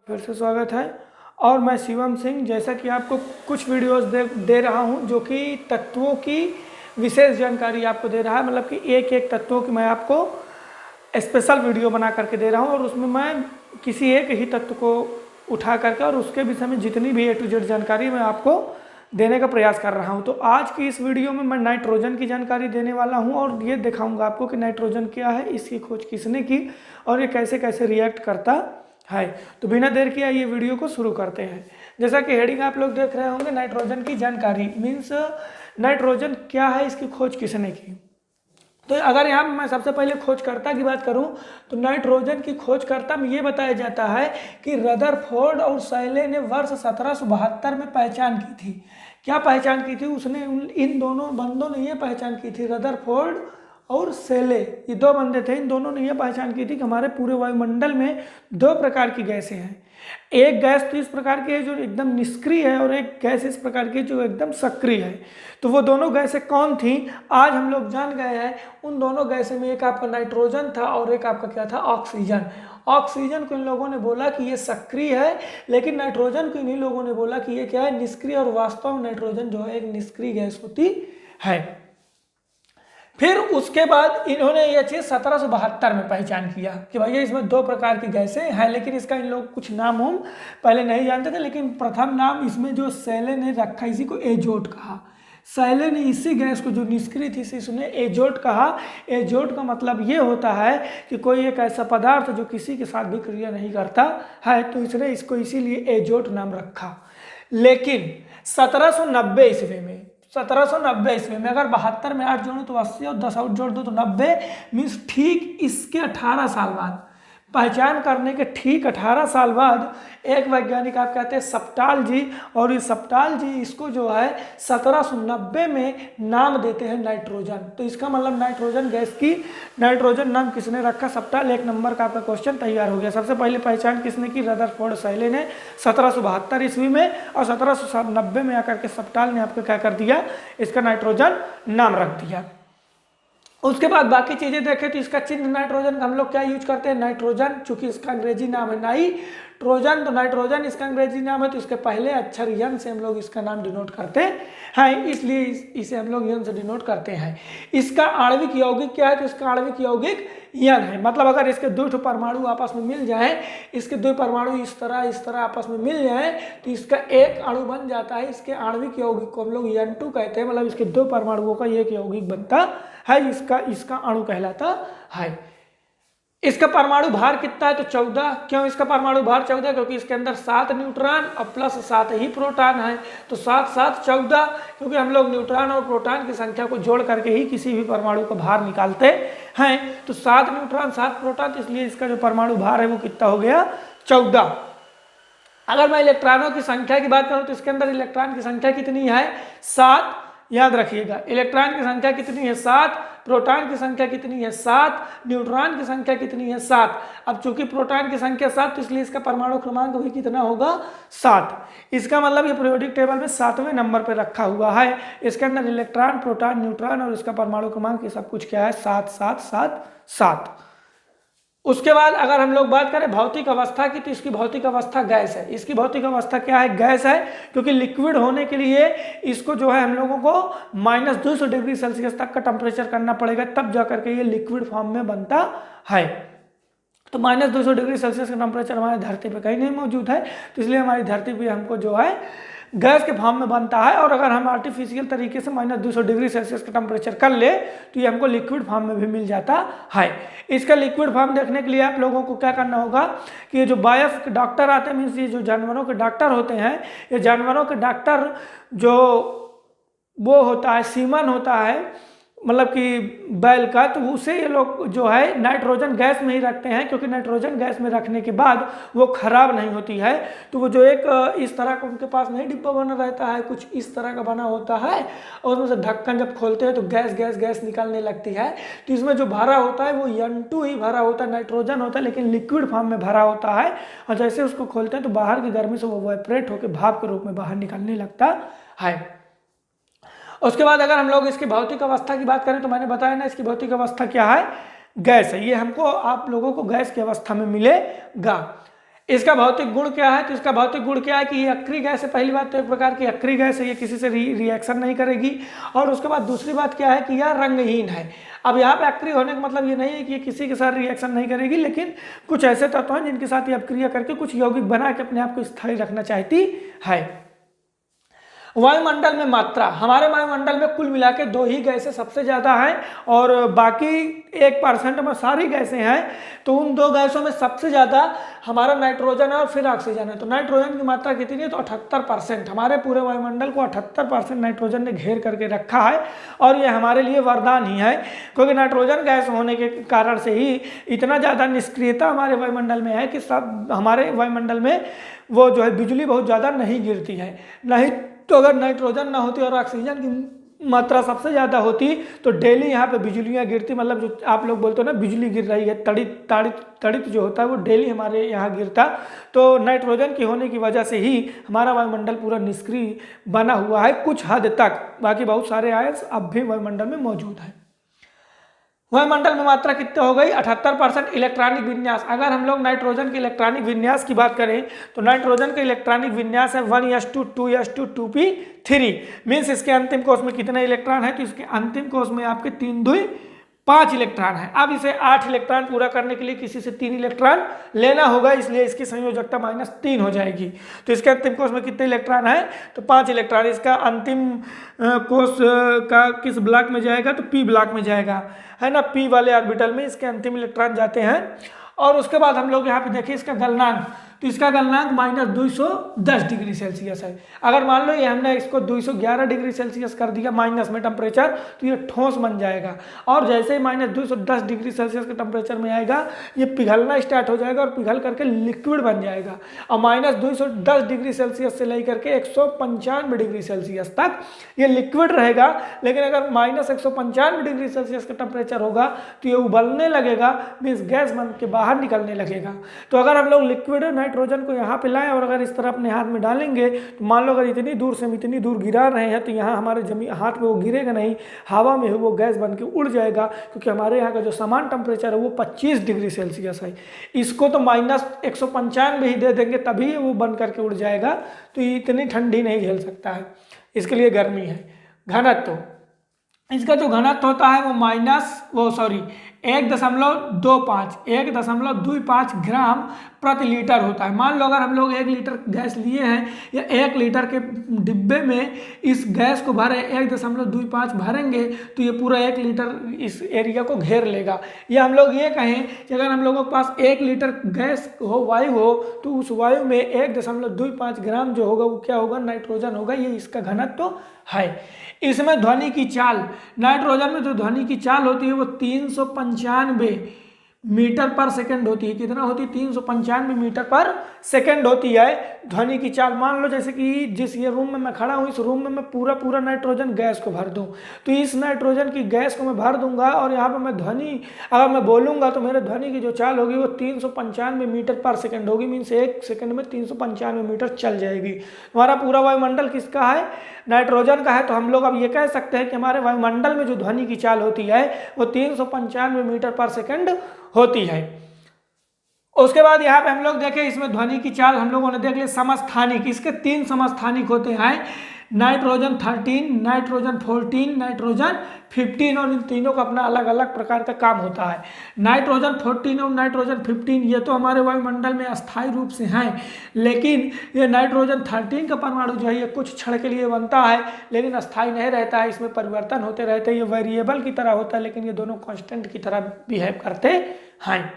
फिर से स्वागत है। और मैं शिवम सिंह, जैसा कि आपको कुछ वीडियोस दे रहा हूं जो कि तत्वों की विशेष जानकारी आपको दे रहा है। मतलब कि एक एक तत्वों की मैं आपको स्पेशल वीडियो बना करके दे रहा हूं और उसमें मैं किसी एक ही तत्व को उठा करके और उसके विषय में जितनी भी A to Z जानकारी मैं आपको देने का प्रयास कर रहा हूं। तो आज की इस वीडियो में मैं नाइट्रोजन की जानकारी देने वाला हूं और ये दिखाऊंगा आपको कि नाइट्रोजन क्या है, इसकी खोज किसने की और ये कैसे कैसे रिएक्ट करता है। तो बिना देर किए ये वीडियो को शुरू करते हैं। जैसा कि हेडिंग आप लोग देख रहे होंगे, नाइट्रोजन की जानकारी मीन्स नाइट्रोजन क्या है, इसकी खोज किसने की। तो अगर यहाँ मैं सबसे पहले खोजकर्ता की बात करूं तो नाइट्रोजन की खोजकर्ता में ये बताया जाता है कि रदरफोर्ड और सैले ने वर्ष 1772 में पहचान की थी। क्या पहचान की थी उसने? इन दोनों बंदों ने ये पहचान की थी, रदरफोर्ड और सेले, ये दो बंदे थे, इन दोनों ने यह पहचान की थी कि हमारे पूरे वायुमंडल में दो प्रकार की गैसें हैं। एक गैस तो इस प्रकार की है जो एकदम निष्क्रिय है और एक गैस इस प्रकार की जो एकदम सक्रिय है। तो वो दोनों गैसें कौन थी आज हम लोग जान गए हैं। उन दोनों गैसें में एक आपका नाइट्रोजन था और एक आपका क्या था, ऑक्सीजन। ऑक्सीजन को इन लोगों ने बोला कि ये सक्रिय है, लेकिन नाइट्रोजन को इन्हीं लोगों ने बोला कि ये क्या है, निष्क्रिय। और वास्तव में नाइट्रोजन जो है एक निष्क्रिय गैस होती है। फिर उसके बाद इन्होंने ये चीज़ 1772 में पहचान किया कि भैया इसमें दो प्रकार की गैसें हैं, लेकिन इसका इन लोग कुछ नाम हम पहले नहीं जानते थे। लेकिन प्रथम नाम इसमें जो सैले ने रखा, इसी को एजोट कहा। सैले ने इसी गैस को जो निष्क्रिय थी इसने एजोट कहा। एजोट का मतलब ये होता है कि कोई एक ऐसा पदार्थ जो किसी के साथ भी क्रिया नहीं करता है, तो इसने इसको इसीलिए एजोट नाम रखा। लेकिन 1790 ईस्वी में 1790 ईस्वी में अगर 72 में 8 जोड़ो तो 80 और 10 और जोड़ दो तो 90 मीन्स ठीक इसके 18 साल बाद, पहचान करने के ठीक 18 साल बाद एक वैज्ञानिक आप कहते हैं सप्टाल जी, और ये सप्टाल जी इसको जो है 1790 में नाम देते हैं नाइट्रोजन। तो इसका मतलब नाइट्रोजन गैस की नाइट्रोजन नाम किसने रखा? सप्टाल। एक नंबर का आपका क्वेश्चन तैयार हो गया। सबसे पहले पहचान किसने की? रदरफोर्ड सैले ने 1772 ईस्वी में, और 1790 में आकर के सप्टाल ने आपको क्या कर दिया, इसका नाइट्रोजन नाम रख दिया। उसके बाद बाकी चीज़ें देखें तो इसका चिन्ह नाइट्रोजन का हम लोग क्या यूज करते हैं, नाइट्रोजन, चूंकि इसका अंग्रेजी नाम है नाइट्रोजन, तो नाइट्रोजन इसका अंग्रेजी नाम है, तो इसके पहले अक्षर यन से हम लोग इसका नाम डिनोट करते हैं, इसलिए इसे हम लोग यन से डिनोट करते हैं। इसका आणविक यौगिक क्या है? तो इसका आणविक यौगिक यन है। मतलब अगर इसके दो परमाणु आपस में मिल जाए, इसके दो परमाणु इस तरह आपस में मिल जाए तो इसका एक अणु बन जाता है। इसके आणविक यौगिक को हम लोग N2 कहते हैं। मतलब इसके दो परमाणुओं का एक यौगिक बनता है, इसका अणु कहलाता है। इसका परमाणु भार कितना है? तो 14। क्यों इसका परमाणु भार 14? क्योंकि इसके अंदर 7 न्यूट्रॉन और प्लस 7 ही प्रोटॉन है। तो 7 7 14, क्योंकि हम लोग न्यूट्रॉन और प्रोटॉन की संख्या को जोड़ करके ही किसी भी परमाणु का भार निकालते हैं। तो 7 न्यूट्रॉन 7 प्रोटॉन, तो इसलिए इसका जो परमाणु भार है वो कितना हो गया? 14। अगर मैं इलेक्ट्रॉनों की संख्या की बात करूं तो इसके अंदर इलेक्ट्रॉन की संख्या कितनी है? 7। याद रखिएगा, इलेक्ट्रॉन की संख्या कितनी है? 7। प्रोटॉन की संख्या कितनी है? 7। न्यूट्रॉन की संख्या कितनी है? 7। अब चूंकि प्रोटॉन की संख्या 7, तो इसलिए इसका परमाणु क्रमांक भी कितना होगा? 7। इसका मतलब ये पीरियोडिक टेबल में 7वें नंबर पर रखा हुआ है। इसके अंदर इलेक्ट्रॉन, प्रोटॉन, न्यूट्रॉन और इसका परमाणु क्रमांक ये सब कुछ क्या है? 7 7 7 7। उसके बाद अगर हम लोग बात करें भौतिक अवस्था की, तो इसकी भौतिक अवस्था गैस है। इसकी भौतिक अवस्था क्या है? गैस है, क्योंकि लिक्विड होने के लिए इसको जो है हम लोगों को -200 डिग्री सेल्सियस तक का टेम्परेचर करना पड़ेगा, तब जाकर के ये लिक्विड फॉर्म में बनता है। तो -200 डिग्री सेल्सियस का टेम्परेचर हमारे धरती पे कहीं नहीं मौजूद है, तो इसलिए हमारी धरती पे हमको जो है गैस के फॉर्म में बनता है। और अगर हम आर्टिफिशियल तरीके से -200 डिग्री सेल्सियस का टेम्परेचर कर ले तो ये हमको लिक्विड फॉर्म में भी मिल जाता है। इसका लिक्विड फॉर्म देखने के लिए आप लोगों को क्या करना होगा कि ये जो बायोस के डॉक्टर आते हैं, मीन्स ये जो जानवरों के डॉक्टर होते हैं, ये जानवरों के डॉक्टर जो वो होता है, सीमन होता है मतलब कि बैल का, तो उसे ये लोग जो है नाइट्रोजन गैस में ही रखते हैं, क्योंकि नाइट्रोजन गैस में रखने के बाद वो खराब नहीं होती है। तो वो जो एक इस तरह का उनके पास नहीं डिब्बा बना रहता है, कुछ इस तरह का बना होता है, और उसमें से ढक्कन जब खोलते हैं तो गैस गैस गैस निकलने लगती है। तो इसमें जो भरा होता है वो N2 ही भरा होता है, नाइट्रोजन होता है, लेकिन लिक्विड फॉर्म में भरा होता है। और जैसे उसको खोलते हैं तो बाहर की गर्मी से वो वाइब्रेट होकर भाप के रूप में बाहर निकलने लगता है। उसके बाद अगर हम लोग इसकी भौतिक अवस्था की बात करें तो मैंने बताया ना, इसकी भौतिक अवस्था क्या है? गैस है। ये हमको आप लोगों को गैस की अवस्था में मिलेगा। इसका भौतिक गुण क्या है? तो इसका भौतिक गुण क्या है कि ये अक्रिय गैस है। पहली बात तो एक प्रकार की अक्रिय गैस है, ये किसी से रिएक्शन नहीं करेगी। और उसके बाद दूसरी बात क्या है कि यह रंगहीन है। अब यहाँ पे अक्रिय होने का मतलब ये नहीं है कि ये किसी के साथ रिएक्शन नहीं करेगी, लेकिन कुछ ऐसे तत्व हैं जिनके साथ ये अपक्रिया करके कुछ यौगिक बना के अपने आप को स्थायी रखना चाहती है। वायुमंडल में मात्रा, हमारे वायुमंडल में कुल मिला के 2 ही गैसें सबसे ज़्यादा हैं और बाकी 1% में सारी गैसें हैं। तो उन 2 गैसों में सबसे ज़्यादा हमारा नाइट्रोजन है और फिर ऑक्सीजन है। तो नाइट्रोजन की मात्रा कितनी है? तो 78%। हमारे पूरे वायुमंडल को 78% नाइट्रोजन ने घेर करके रखा है और ये हमारे लिए वरदान ही है, क्योंकि नाइट्रोजन गैस होने के कारण से ही इतना ज़्यादा निष्क्रियता हमारे वायुमंडल में है कि सब हमारे वायुमंडल में वो जो है बिजली बहुत ज़्यादा नहीं गिरती है। नहीं तो अगर नाइट्रोजन ना होती और ऑक्सीजन की मात्रा सबसे ज़्यादा होती तो डेली यहाँ पे बिजलियाँ गिरती, मतलब जो आप लोग बोलते हो ना बिजली गिर रही है, तड़ित जो होता है वो डेली हमारे यहाँ गिरता। तो नाइट्रोजन की होने की वजह से ही हमारा वायुमंडल पूरा निष्क्रिय बना हुआ है कुछ हद तक। बाकी बहुत सारे आयंस अब भी वायुमंडल में मौजूद हैं। वायुमंडल में मात्रा कितने हो गई? 78%। इलेक्ट्रॉनिक विन्यास, अगर हम लोग नाइट्रोजन के इलेक्ट्रॉनिक विन्यास की बात करें तो नाइट्रोजन का इलेक्ट्रॉनिक विन्यास है 1s2 2s2 2p3। मीन्स इसके अंतिम कोश में कितने इलेक्ट्रॉन है? तो इसके अंतिम कोश में आपके 3 2 5 इलेक्ट्रॉन है। अब इसे 8 इलेक्ट्रॉन पूरा करने के लिए किसी से 3 इलेक्ट्रॉन लेना होगा, इसलिए इसकी संयोजकता -3 हो जाएगी। तो इसके अंतिम कोश में कितने इलेक्ट्रॉन है? तो 5 इलेक्ट्रॉन। इसका अंतिम कोश का किस ब्लॉक में जाएगा? तो पी ब्लॉक में जाएगा, है ना। पी वाले ऑर्बिटल में इसके अंतिम इलेक्ट्रॉन जाते हैं। और उसके बाद हम लोग यहाँ पे देखें इसका गलनांक, तो इसका गलनांक -210 डिग्री सेल्सियस है। अगर मान लो ये हमने इसको 211 डिग्री सेल्सियस कर दिया माइनस में टेम्परेचर, तो ये ठोस बन जाएगा। और जैसे ही -210 डिग्री सेल्सियस के टेम्परेचर में आएगा ये पिघलना स्टार्ट हो जाएगा और पिघल करके लिक्विड बन जाएगा। और -210 डिग्री सेल्सियस से लेकर के 195 डिग्री सेल्सियस तक ये लिक्विड रहेगा। लेकिन अगर -195 डिग्री सेल्सियस का टेम्परेचर होगा तो ये उबलने लगेगा, मीन्स गैस बन के बाहर निकलने लगेगा। तो अगर हम लोग लिक्विड नाइट्रोजन को यहाँ पे लाएं और अगर इस तरह अपने हाथ में डालेंगे तो मान लो अगर इतनी दूर से हम इतनी दूर गिरा रहे हैं तो यहाँ हमारे जमीन हाथ में वो गिरेगा नहीं, हवा में वो गैस बन के उड़ जाएगा, क्योंकि हमारे यहाँ का जो समान टेम्परेचर है वो 25 डिग्री सेल्सियस है। इसको तो -195 ही दे देंगे तभी वो बन करके उड़ जाएगा। तो ये इतनी ठंडी नहीं झेल सकता है, इसके लिए गर्मी है। घनत्व, इसका जो घनत्व होता है वो 1.25 ग्राम प्रति लीटर होता है। मान लो अगर हम लोग 1 लीटर गैस लिए हैं या 1 लीटर के डिब्बे में इस गैस को भरे 1.25 भरेंगे तो ये पूरा 1 लीटर इस एरिया को घेर लेगा। या हम लोग ये कहें कि अगर हम लोगों के पास 1 लीटर गैस हो, वायु हो, तो उस वायु में 1.25 ग्राम जो होगा वो क्या होगा? नाइट्रोजन होगा। ये इसका घनत्व है। इसमें ध्वनि की चाल, नाइट्रोजन में जो ध्वनि की चाल होती है वो 395 मीटर पर सेकंड होती है। कितना होती है? 395 मीटर पर सेकंड होती है ध्वनि की चाल। मान लो जैसे कि जिस ये रूम में मैं खड़ा हूँ, इस रूम में मैं पूरा नाइट्रोजन गैस को भर दूँ, तो इस नाइट्रोजन की गैस को मैं भर दूंगा और यहाँ पर मैं ध्वनि अगर मैं बोलूँगा तो मेरे ध्वनि की जो चाल होगी वो 395 मीटर पर सेकंड होगी। मीन्स 1 सेकंड में 395 मीटर चल जाएगी। हमारा पूरा वायुमंडल किसका है? नाइट्रोजन का है। तो हम लोग अब ये कह सकते हैं कि हमारे वायुमंडल में जो ध्वनि की चाल होती है वो 395 मीटर पर सेकंड होती है। उसके बाद यहाँ पे हम लोग देखें इसमें ध्वनि की चाल हम लोगों ने देख लिया। समस्थानिक, इसके 3 समस्थानिक होते हैं, नाइट्रोजन 13, नाइट्रोजन 14, नाइट्रोजन 15, और इन तीनों का अपना अलग अलग प्रकार का काम होता है। नाइट्रोजन 14 और नाइट्रोजन 15 ये तो हमारे वायुमंडल में अस्थायी रूप से हैं, लेकिन ये नाइट्रोजन 13 का परमाणु जो है ये कुछ क्षण के लिए बनता है लेकिन अस्थायी नहीं रहता है, इसमें परिवर्तन होते रहते हैं। ये वेरिएबल की तरह होता है लेकिन ये दोनों कॉन्स्टेंट की तरह बिहेव करते हैं।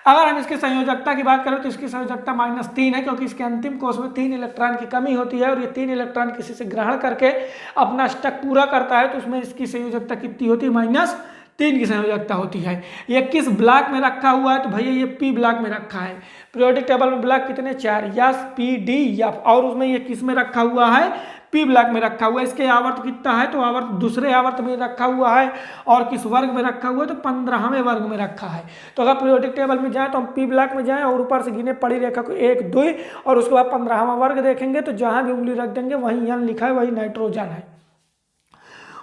अगर हम इसकी संयोजकता की बात करें तो इसकी संयोजकता -3 है, क्योंकि इसके अंतिम कोश में 3 इलेक्ट्रॉन की कमी होती है और ये 3 इलेक्ट्रॉन किसी से ग्रहण करके अपना स्टक पूरा करता है, तो उसमें इसकी संयोजकता कितनी होती है? -3 की संयोजकता होती है। ये किस ब्लॉक में रखा हुआ है? तो भैया ये पी ब्लॉक में रखा है। पीरियोडिक टेबल में ब्लॉक कितने? 4, यस, पी, डी, एफ, और उसमें ये किस में रखा हुआ है? पी ब्लॉक में रखा हुआ है। इसके आवर्त कितना है? तो आवर्त दूसरे आवर्त में रखा हुआ है। और किस वर्ग में रखा हुआ है? तो 15वें वर्ग में रखा है। तो अगर पीरियोडिक टेबल में जाए तो हम पी ब्लॉक में जाएं और ऊपर से गिने पड़ी रेखा को 1 2 और उसके बाद 15वां वर्ग देखेंगे तो जहां भी उंगली रख देंगे वहीं N लिखा है, वही नाइट्रोजन है।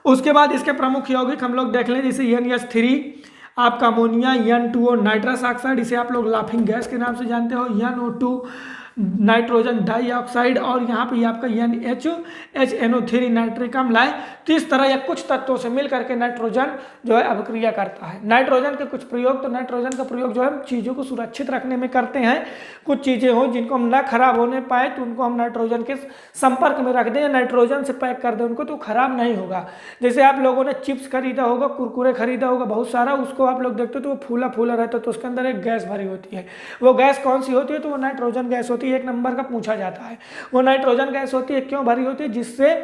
उसके बाद इसके प्रमुख यौगिक हम लोग देख लें, जैसे NH3, आपका अमोनिया N2O नाइट्रस ऑक्साइड, इसे आप लोग लाफिंग गैस के नाम से जानते हो, NO2 नाइट्रोजन डाइऑक्साइड, और यहाँ पे आपका NHNO3 नाइट्रिक अम्ल है। तो इस तरह या कुछ तत्वों से मिल करके नाइट्रोजन जो है अभिक्रिया करता है। नाइट्रोजन के कुछ प्रयोग, तो नाइट्रोजन का प्रयोग जो है चीज़ों को सुरक्षित रखने में करते हैं। कुछ चीज़ें हो जिनको हम ना खराब होने पाए तो उनको हम नाइट्रोजन के संपर्क में रख दें या नाइट्रोजन से पैक कर दें उनको, तो खराब नहीं होगा। जैसे आप लोगों ने चिप्स खरीदा होगा, कुरकुरे खरीदा होगा बहुत सारा, उसको आप लोग देखते हो तो वो फूला फूला रहता है, तो उसके अंदर एक गैस भरी होती है। वो गैस कौन सी होती है? तो वो नाइट्रोजन गैस होती है। एक नंबर का पूछा जाता है, वो नाइट्रोजन गैस होती है। क्यों भरी होती है? जिससे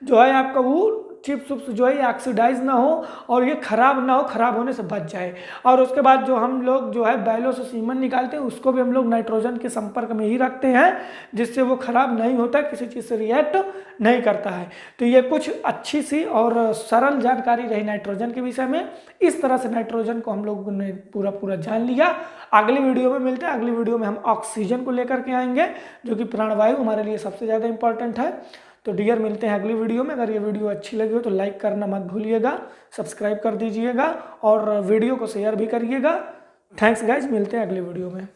जो है आपका वो चिप्स उप्स जो है ऑक्सीडाइज ना हो और ये खराब ना हो, खराब होने से बच जाए। और उसके बाद जो हम लोग जो है बैलों से सीमन निकालते हैं उसको भी हम लोग नाइट्रोजन के संपर्क में ही रखते हैं, जिससे वो खराब नहीं होता, किसी चीज़ से रिएक्ट नहीं करता है। तो ये कुछ अच्छी सी और सरल जानकारी रही नाइट्रोजन के विषय में। इस तरह से नाइट्रोजन को हम लोगों ने पूरा जान लिया। अगली वीडियो में मिलते हैं। अगली वीडियो में हम ऑक्सीजन को लेकर के आएंगे, जो कि प्राणवायु हमारे लिए सबसे ज़्यादा इंपॉर्टेंट है। तो डियर मिलते हैं अगली वीडियो में। अगर ये वीडियो अच्छी लगी हो तो लाइक करना मत भूलिएगा, सब्सक्राइब कर दीजिएगा और वीडियो को शेयर भी करिएगा। थैंक्स गाइज, मिलते हैं अगली वीडियो में।